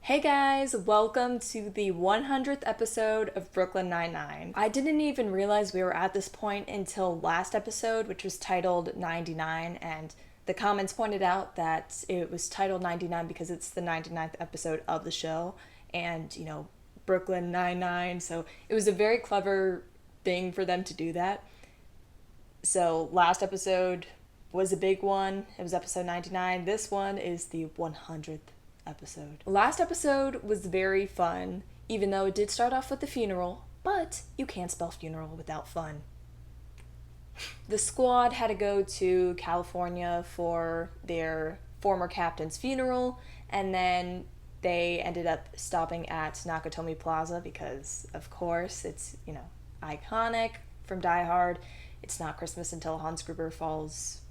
Hey guys, welcome to the 100th episode of Brooklyn Nine-Nine. I didn't even realize we were at this point until last episode, which was titled 99, and the comments pointed out that it was titled 99 because it's the 99th episode of the show, and, Brooklyn Nine-Nine, so it was a very clever thing for them to do that. So last episode was a big one. It was episode 99. This one is the 100th episode. Last episode was very fun, even though it did start off with the funeral, but you can't spell funeral without fun. The squad had to go to California for their former captain's funeral, and then they ended up stopping at Nakatomi Plaza because, of course, it's, iconic from Die Hard. It's not Christmas until Hans Gruber falls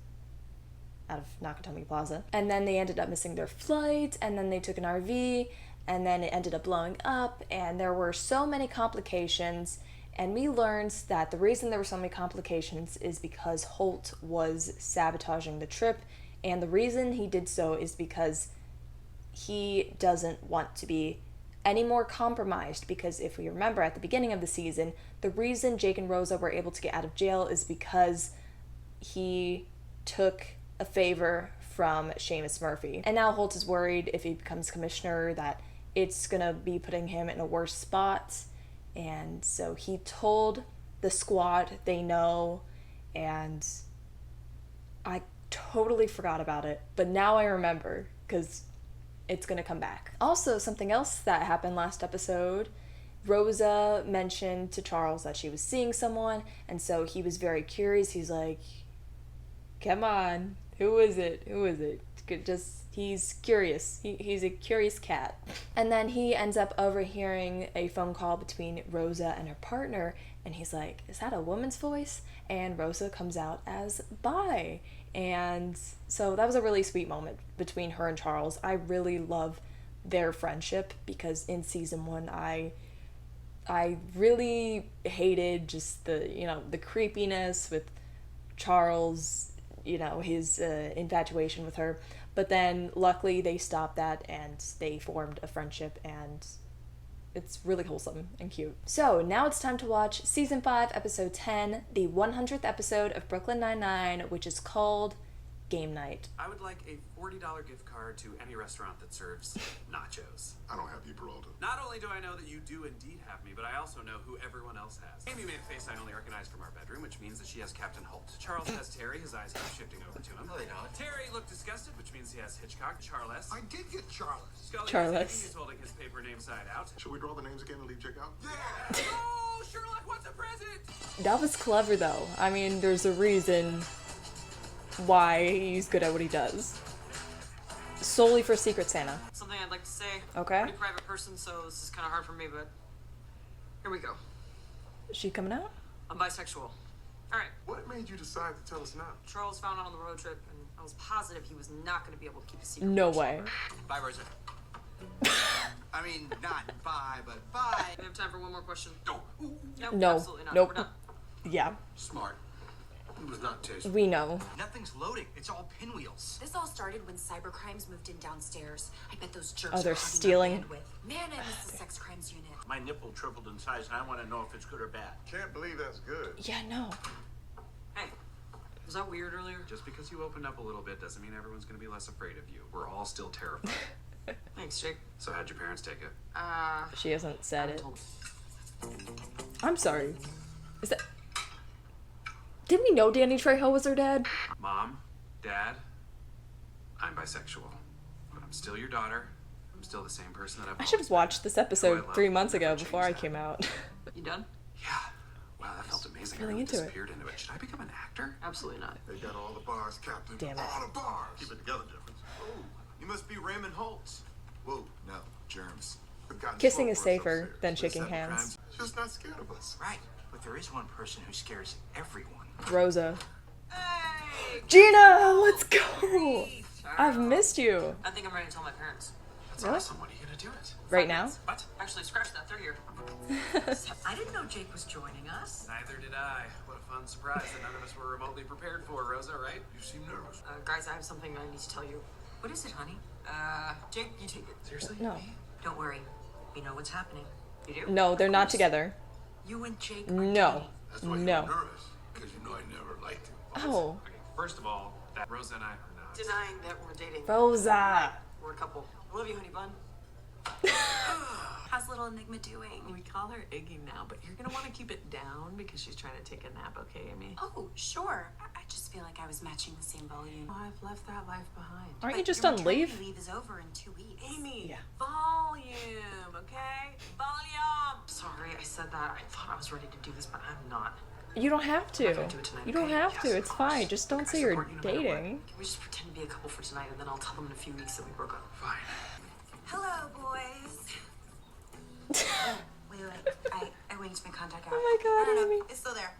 out of Nakatomi Plaza. And then they ended up missing their flight, and then they took an RV, and then it ended up blowing up, and there were so many complications, and we learned that the reason there were so many complications is because Holt was sabotaging the trip, and the reason he did so is because he doesn't want to be any more compromised, because if we remember at the beginning of the season, the reason Jake and Rosa were able to get out of jail is because he took a favor from Seamus Murphy. And now Holt is worried if he becomes commissioner that it's gonna be putting him in a worse spot. And so he told the squad they know, and I totally forgot about it. But now I remember, because it's gonna come back. Also, something else that happened last episode, Rosa mentioned to Charles that she was seeing someone, and so he was very curious. He's like, come on, who is it? He's curious. He's a curious cat. And then he ends up overhearing a phone call between Rosa and her partner, and he's like, is that a woman's voice? And Rosa comes out as bi. And so that was a really sweet moment between her and Charles. I really love their friendship because in season 1, I really hated just the creepiness with Charles, his infatuation with her. But then luckily they stopped that and they formed a friendship, and it's really wholesome and cute. So now it's time to watch season 5, episode 10, the 100th episode of Brooklyn Nine-Nine, which is called Game Night. I would like a $40 gift card to any restaurant that serves nachos. I don't have you, Peralta. Not only do I know that you do indeed have me, but I also know who everyone else has. Amy made a face I only recognize from our bedroom, which means that she has Captain Holt. Charles has Terry, his eyes keep shifting over to him. No, they don't. Terry looked disgusted, which means he has Hitchcock. Charles. I did get Charles. Scully Charles. He's holding his paper name side out. Should we draw the names again and leave Jake out? Yeah! Oh, Sherlock wants a present! That was clever though. I mean, there's a reason why he's good at what he does. Solely for Secret Santa. Something I'd like to say. Okay. Pretty private person, so this is kind of hard for me, but here we go. Is she coming out? I'm bisexual. All right. What made you decide to tell us now? Charles found out on the road trip, and I was positive he was not going to be able to keep a secret. No way. Bye, Rosa. I mean, not bye, but bye. We have time for one more question. No. No. Absolutely not. Nope. We're done. Yeah, Smart. It was not tasty. we know. Nothing's loading. It's all pinwheels. This all started when cybercrimes moved in downstairs. I bet those jerks Oh, they're are hogging stealing? our bandwidth. Man, I miss the sex crimes unit. My nipple tripled in size, and I want to know if it's good or bad. Can't believe that's good. Yeah, no. Hey, was that weird earlier? Just because you opened up a little bit doesn't mean everyone's going to be less afraid of you. We're all still terrified. Thanks, Jake. So how'd your parents take it? She hasn't said it. Told- I'm sorry. Is that... Did we know Danny Trejo was her dad? Mom, Dad, I'm bisexual, but I'm still your daughter. I'm still the same person that I've I should have watched this episode Oh, I 3 love months it. ago Never before I change came out. You done? Yeah. Wow, that felt amazing. Really I really into it. disappeared into it. Should I become an actor? Absolutely not. They got all the bars, Captain. Damn it. All the bars. Keep it together, difference. Oh, you must be Raymond Holtz. Whoa, no, germs. We've gotten Kissing slow is for us safer upstairs. than With shaking cyber hands. crimes, She's not scared of us. Right, but there is one person who scares everyone. Rosa. Hey! Gina, let's go! I've missed you. I think I'm ready to tell my parents. That's Really? awesome. When are you going to do it? Right now? What? Actually, scratch that. They're here. I didn't know Jake was joining us. Neither did I. What a fun surprise that none of us were remotely prepared for, Rosa, right? You seem nervous. Guys, I have something I need to tell you. What is it, honey? Jake, you take it. Seriously? No. Don't worry. You know what's happening. You do? No, they're not together. You and Jake are No. dating. That's why No. you're nervous. Because you know I never liked him. Oh. Okay, first of all, that Rosa and I are not. Denying that we're dating. Rosa. We're a couple. I love you, honey bun. How's little Enigma doing? We call her Iggy now, but you're gonna want to keep it down because she's trying to take a nap, okay, Amy? Oh, sure. I just feel like I was matching the same volume. Oh, I've left that life behind. Aren't you But just your on maternity leave? leave is over in 2 weeks. Amy, Yeah. volume, okay? Volume! Sorry, I said that. I thought I was ready to do this, but I'm not. You don't have to. gonna do it tonight, You don't okay? have to. Yes, It's of course. fine. Just don't Look, I say you're support you no matter what. dating. Can we just pretend to be a couple for tonight, and then I'll tell them in a few weeks that we broke up? Fine. Hello, boys. Wait. I went into my contact out. Oh my God, No, Amy. it's still there.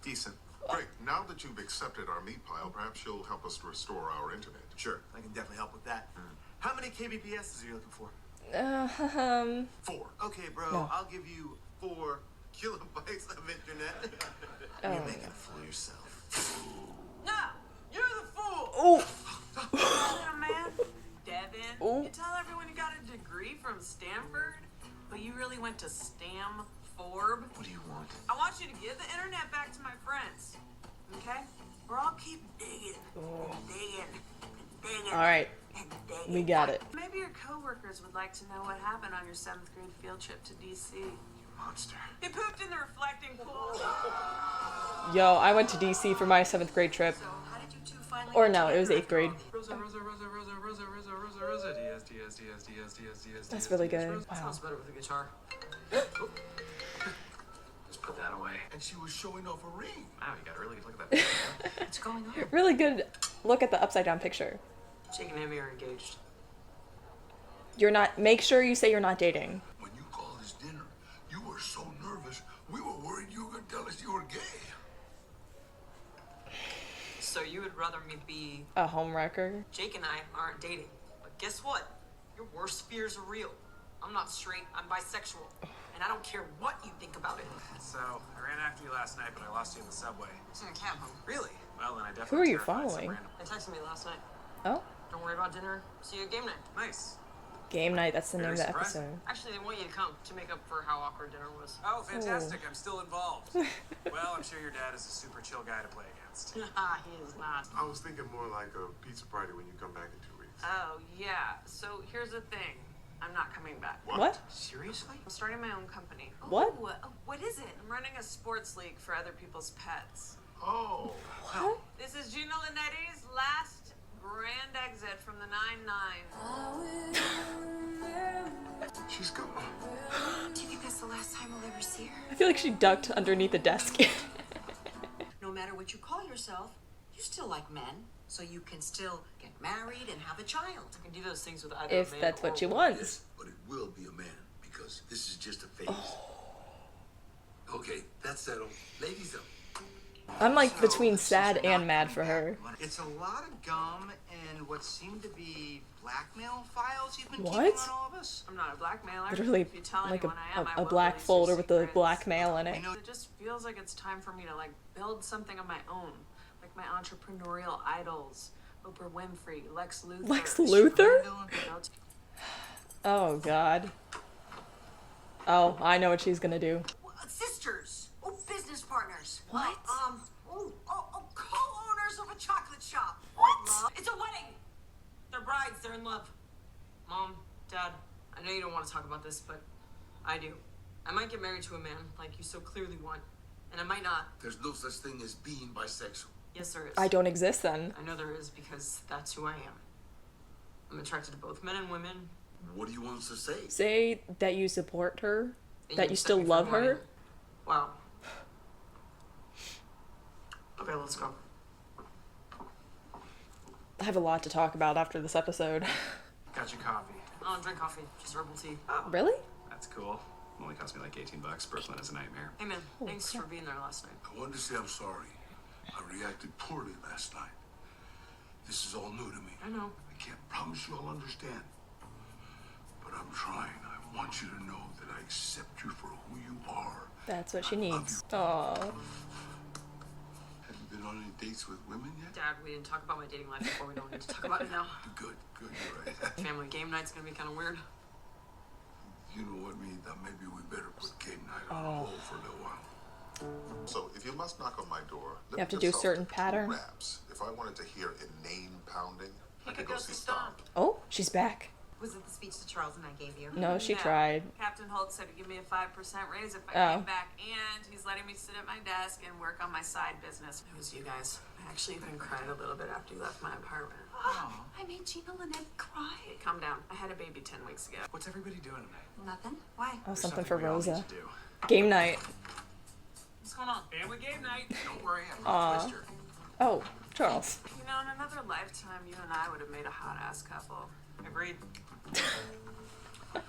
Decent. Great. Now that you've accepted our meat pile, perhaps you'll help us restore our internet. Sure, I can definitely help with that. How many kbps are you looking for? 4. Okay, bro, No. I'll give you 4 kilobytes of internet. Oh. You're making a fool of yourself. No! You're the fool! Oh. Yeah, man. Devin, Ooh. you tell everyone you got a degree from Stanford, but you really went to Stam Forb. What do you want? I want you to give the internet back to my friends, okay? Or I'll keep digging, digging. All right. and digging. We got it. Maybe your coworkers would like to know what happened on your 7th grade field trip to DC. Monster. He pooped in the reflecting pool. Yo, I went to DC for my 7th grade trip. So, how did you two finally Or get no, it was together 8th grade. after all Rosa, Diaz, That's really good. Wow. Sounds better with a guitar. Just put that away. And she was showing off a ring. Wow, you got a really good look at that. What's going on? Really good look at the upside down picture. Jake and Amy are engaged. You're not. Make sure you say you're not dating. When you called this dinner, you were so nervous, we were worried you were going to tell us you were gay. So you would rather me be... A homewrecker. Jake and I aren't dating. But guess what? Your worst fears are real. I'm not straight, I'm bisexual. And I don't care what you think about it. So, I ran after you last night, but I lost you in the subway. It's in a cab home. Really? Well, then I definitely Who are you terrified some following? random- They texted me last night. Oh, Don't worry about dinner. See you at game night. Nice. game night. That's the name Very of the surprising. episode. Actually, they want you to come to make up for how awkward dinner was. Oh, fantastic. I'm still involved. Well, I'm sure your dad is a super chill guy to play against. He is not. I was thinking more like a pizza party when you come back in 2 weeks. Oh, yeah. So here's the thing. I'm not coming back. What? Seriously? I'm starting my own company. What? What is it? I'm running a sports league for other people's pets. Oh. What? This is Gina Linetti's last grand exit from the 9-9. She's gone. Do you think that's the last time we'll ever see her? I feel like she ducked underneath the desk. No matter what you call yourself, you still like men, so you can still get married and have a child. I can do those things with either If a man that's or what she a woman. wants. But it will be a man, because this is just a phase. Okay, that's settled. Ladies up. I'm like between sad and mad for her. It's a lot of gum and what seem to be blackmail files you've been What? keeping on all of us. I'm not a blackmailer. Literally If you tell like anyone I am, I a will black release your folder with the secrets. blackmail in I it. know It just feels like it's time for me to like build something of my own, like my entrepreneurial idols, Oprah Winfrey, Lex Luthor. Lex Luthor? You know, Oh God. Oh, I know what she's gonna do. Sisters. Oh, business partners. What? Co-owners of a chocolate shop. What? It's a wedding. they're brides. They're in love. Mom, Dad, I know you don't want to talk about this, but I do. I might get married to a man like you so clearly want, and I might not. There's no such thing as being bisexual. Yes, there is. I don't exist then. I know there is because that's who I am. I'm attracted to both men and women. What do you want us to say? Say that you support her, and that you accept still me for love who I her. am. Wow. Okay, let's go. I have a lot to talk about after this episode. Got you coffee. I don't drink coffee, just herbal tea. Really? That's cool. Only cost me like $18. Brooklyn is a nightmare. Hey man, thanks for being there last night. I wanted to say I'm sorry. I reacted poorly last night. This is all new to me. I know. I can't promise you I'll understand. But I'm trying. I want you to know that I accept you for who you are. That's what she needs. Aww. Have you been on any dates with women yet? Dad, we didn't talk about my dating life before. We don't need to talk about it now. Good, you're right. Family game night's gonna be kind of weird. thought maybe we better put game night on hold for a little while. So if you must knock on my door, let You have me to do a consult certain 2 pattern. raps. If I wanted to hear inane pounding, I could go go see see Stomp. Stomp. Oh, she's back. Was it the speech that Charles and I gave you? No, she No. tried. Captain Holt said to give me a 5% raise if I Oh. came back, and he's letting me sit at my desk and work on my side business. It was you guys. I actually even cried a little bit after you left my apartment. I made Gina Lynette cry. Hey, calm down. I had a baby 10 weeks ago. What's everybody doing tonight? Nothing? Why? Oh, There's something for we all need Rosa. to do. Game night. What's going on? Family game night. Don't worry, I'm Aw. a twister. Oh, Charles. You know, in another lifetime, you and I would have made a hot ass couple. Agreed. I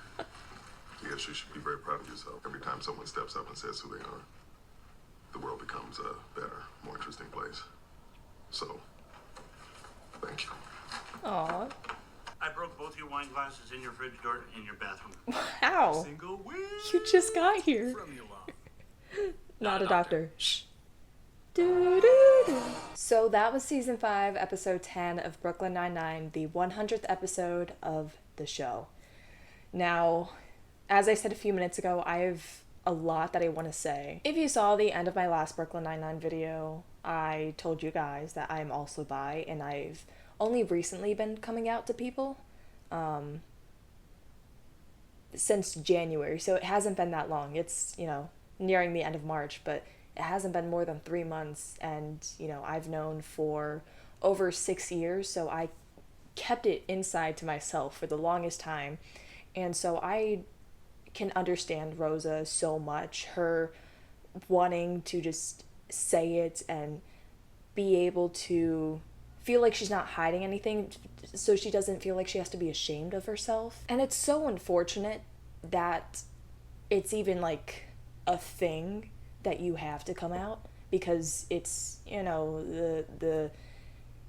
guess you should be very proud of yourself. Every time someone steps up and says who they are, the world becomes a better, more interesting place. So, thank you. Aw. I broke both your wine glasses in your fridge door in your bathroom. How? Single win You just got here. from you all. Not a doctor. Shh. Doo-doo-doo. So that was season 5, episode 10 of Brooklyn Nine-Nine, the 100th episode of the show. Now, as I said a few minutes ago, I have a lot that I want to say. If you saw the end of my last Brooklyn Nine-Nine video, I told you guys that I'm also bi, and I've only recently been coming out to people since January, so it hasn't been that long. It's, nearing the end of March, but it hasn't been more than 3 months, and, I've known for over 6 years, so I kept it inside to myself for the longest time, and so I can understand Rosa so much, her wanting to just say it and be able to feel like she's not hiding anything, so she doesn't feel like she has to be ashamed of herself. And it's so unfortunate that it's even like a thing that you have to come out, because it's, the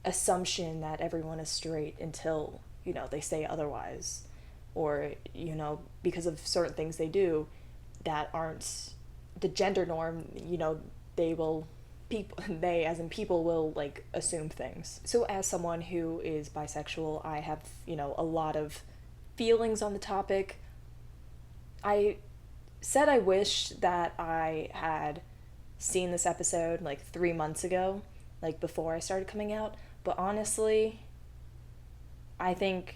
assumption that everyone is straight until, they say otherwise, or, because of certain things they do that aren't the gender norm, they as in people will like assume things. So as someone who is bisexual, I have, a lot of feelings on the topic. I said I wish that I had seen this episode like 3 months ago, like before I started coming out, but honestly, I think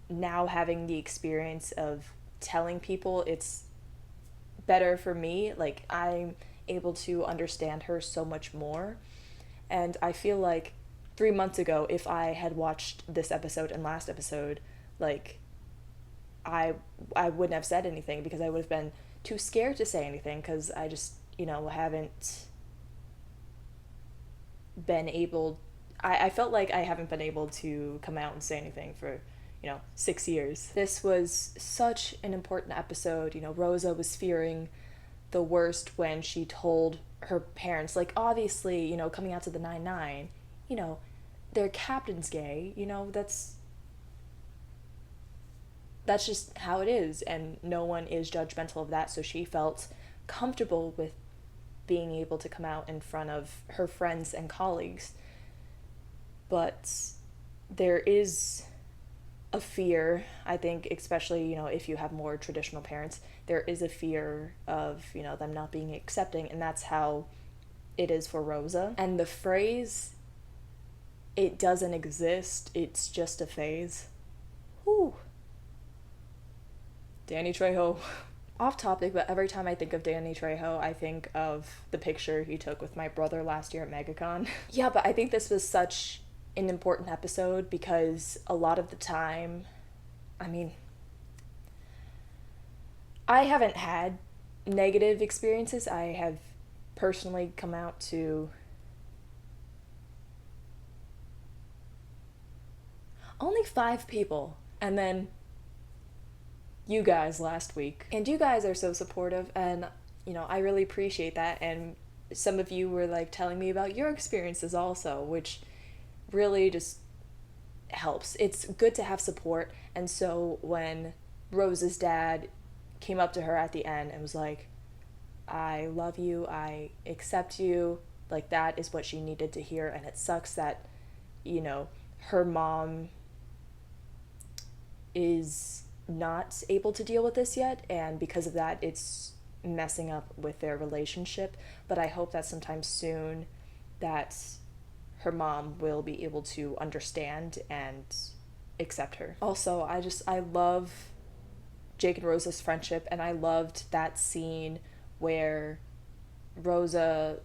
now having the experience of telling people, it's better for me. Like, I'm able to understand her so much more, and I feel like 3 months ago, if I had watched this episode and last episode, like, I wouldn't have said anything, because I would have been too scared to say anything, because I just, haven't been able, I felt like I haven't been able to come out and say anything for 6 years. This was such an important episode. Rosa was fearing the worst when she told her parents, like, obviously, coming out to the 9-9, their captain's gay, that's just how it is, and no one is judgmental of that, so she felt comfortable with being able to come out in front of her friends and colleagues. But there is a fear, I think, especially, if you have more traditional parents, there is a fear of, them not being accepting, and that's how it is for Rosa. And the phrase, it doesn't exist, it's just a phase. Whew. Danny Trejo. Off topic, but every time I think of Danny Trejo, I think of the picture he took with my brother last year at MegaCon. Yeah, but I think this was such an important episode, because a lot of the time, I haven't had negative experiences. I have personally come out to only 5 people, and then you guys last week. And you guys are so supportive, and, I really appreciate that, and some of you were, like, telling me about your experiences also, which really just helps. It's good to have support, and so when Rose's dad came up to her at the end and was like, I love you, I accept you, like, that is what she needed to hear, and it sucks that, her mom is not able to deal with this yet, and because of that, it's messing up with their relationship. But I hope that sometime soon that her mom will be able to understand and accept her. Also, I love Jake and Rosa's friendship, and I loved that scene where Rosa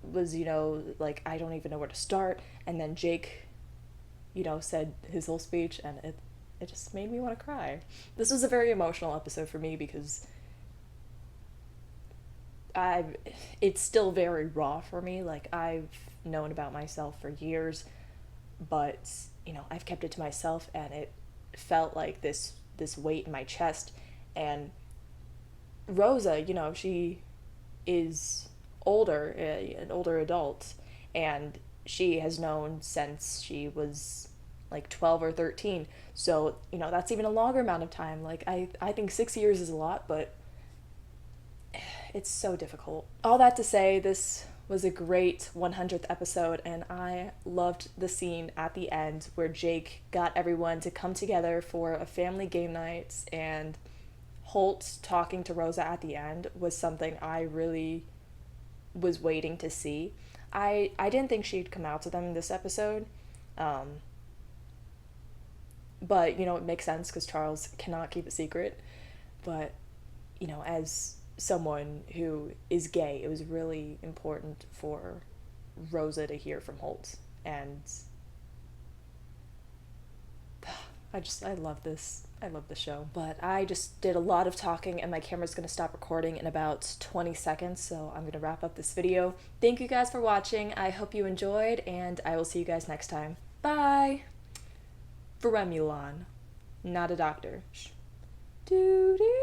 was, like, I don't even know where to start, and then Jake, said his whole speech, and it just made me want to cry. This was a very emotional episode for me because it's still very raw for me. Like, I've known about myself for years, but I've kept it to myself, and it felt like this weight in my chest. And Rosa, she is older, an older adult, and she has known since she was like 12 or 13. So, that's even a longer amount of time. Like, I think 6 years is a lot, but it's so difficult. All that to say, this was a great 100th episode, and I loved the scene at the end where Jake got everyone to come together for a family game night, and Holt talking to Rosa at the end was something I really was waiting to see. I didn't think she'd come out to them in this episode, but, it makes sense because Charles cannot keep a secret. But, as someone who is gay, it was really important for Rosa to hear from Holt. And I love this. I love the show. But I just did a lot of talking, and my camera's going to stop recording in about 20 seconds, so I'm going to wrap up this video. Thank you guys for watching. I hope you enjoyed, and I will see you guys next time. Bye! Fremulon. Not a doctor. Shh. Doo-doo.